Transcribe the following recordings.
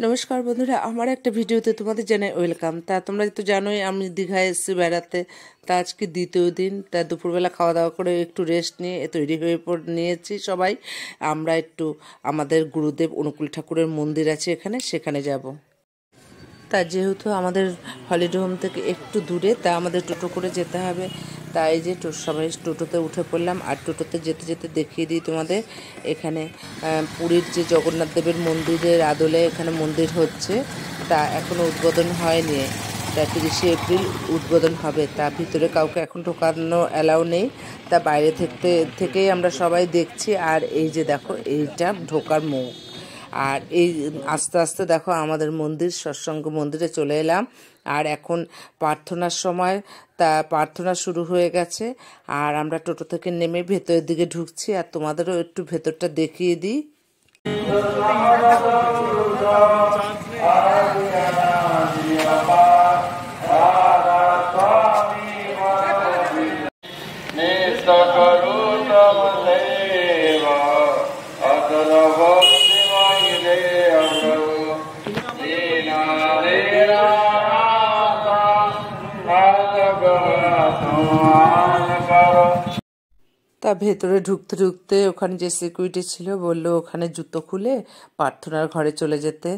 নমস্কার বন্ধুরা, আমার একটা ভিডিওতে তোমাদের জানাই ওয়েলকাম। তা তোমরা তো জানোই আমি দীঘায় এসেছি বেড়াতে। তা আজকে দ্বিতীয় দিন। তা দুপুরবেলা খাওয়া দাওয়া করে একটু রেস্ট নিয়ে তৈরি হয়ে নিয়েছি সবাই। আমরা একটু আমাদের গুরুদেব অনুকূল ঠাকুরের মন্দির আছে এখানে, সেখানে যাব। তা যেহেতু আমাদের হলিডে হোম থেকে একটু দূরে, তা আমাদের টোটো করে যেতে হবে। তাই যে সবাই টোটোতে উঠে পড়লাম। আর টোটোতে যেতে যেতে দেখিয়ে দিই তোমাদের, এখানে পুরীর যে জগন্নাথ দেবের মন্দিরের আদলে এখানে মন্দির হচ্ছে। তা এখনও উদ্বোধন হয়নি। তা 30শে এপ্রিল উদ্বোধন হবে। তা ভিতরে কাউকে এখন ঢোকানো অ্যালাউ নেই। তা বাইরে থেকেই আমরা সবাই দেখছি। আর এই যে দেখো, এইটা ঢোকার মুখ। আর এই আস্তে আস্তে দেখো আমাদের মন্দির, সৎসঙ্গ মন্দিরে চলে এলাম। আর এখন প্রার্থনার সময়, তা প্রার্থনা শুরু হয়ে গেছে। আর আমরা টোটো থেকে নেমে ভেতরের দিকে ঢুকছি। আর তোমাদেরও একটু ভেতরটা দেখিয়ে দিই। তা ভেতরে ঢুকতে ঢুকতে ওখানে যে সিকিউরিটি ছিল বললো ওখানে জুতো খুলে প্রার্থনার ঘরে চলে যেতে।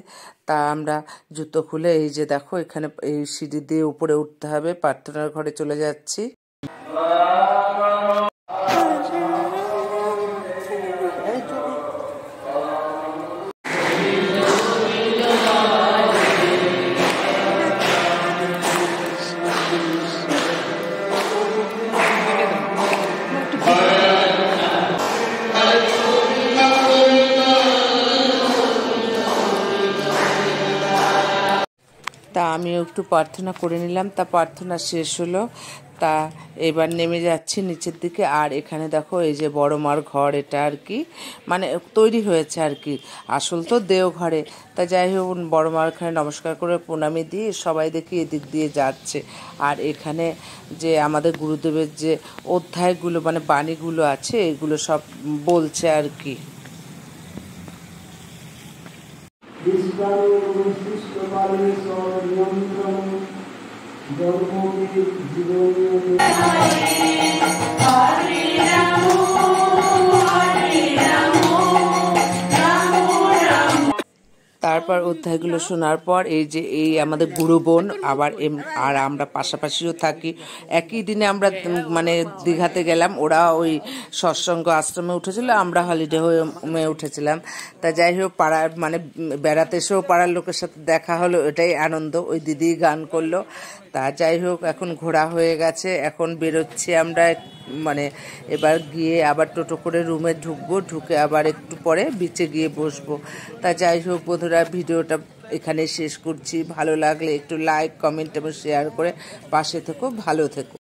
তা আমরা জুতো খুলে, এই যে দেখো এখানে এই সিঁড়ি দিয়ে উপরে উঠতে হবে, প্রার্থনার ঘরে চলে যাচ্ছি। তা আমিও একটু প্রার্থনা করে নিলাম। তা প্রার্থনা শেষ হলো। তা এবার নেমে যাচ্ছি নিচের দিকে। আর এখানে দেখো এই যে বড় মার ঘর, এটা আর কি মানে তৈরি হয়েছে আর কি, আসল তো দেওঘরে। তা যাই হোক, বড় মার এখানে নমস্কার করে প্রণামী দিয়ে সবাই দেখি এদিক দিয়ে যাচ্ছে। আর এখানে যে আমাদের গুরুদেবের যে অধ্যায়গুলো মানে বাণীগুলো আছে, এগুলো সব বলছে আর কি। তারপর অধ্যায়গুলো শোনার পর এই আমাদের গুরু বোন আর আমরা পাশাপাশিও থাকি। একই দিনে আমরা মানে দীঘাতে গেলাম। ওরা ওই সৎসঙ্গ আশ্রমে উঠেছিল, আমরা হলিডে হোমে উঠেছিলাম। তা যাই হোক, পাড়ার মানে বেড়াতে এসেও পাড়ার লোকের সাথে দেখা হলো, এটাই আনন্দ। ওই দিদি গান করলো। তা যাই হোক, এখন ঘোরা হয়ে গেছে, এখন বেরোচ্ছি আমরা। মানে এবার গিয়ে আবার টোটো করে রুমে ঢুকবো, ঢুকে আবার একটু পরে বিচে গিয়ে বসবো। তা যাই হোক বন্ধুরা, ভিডিওটা এখানে শেষ করছি। ভালো লাগলে একটু লাইক, কমেন্ট এবং শেয়ার করে পাশে থেকো, ভালো থেকো।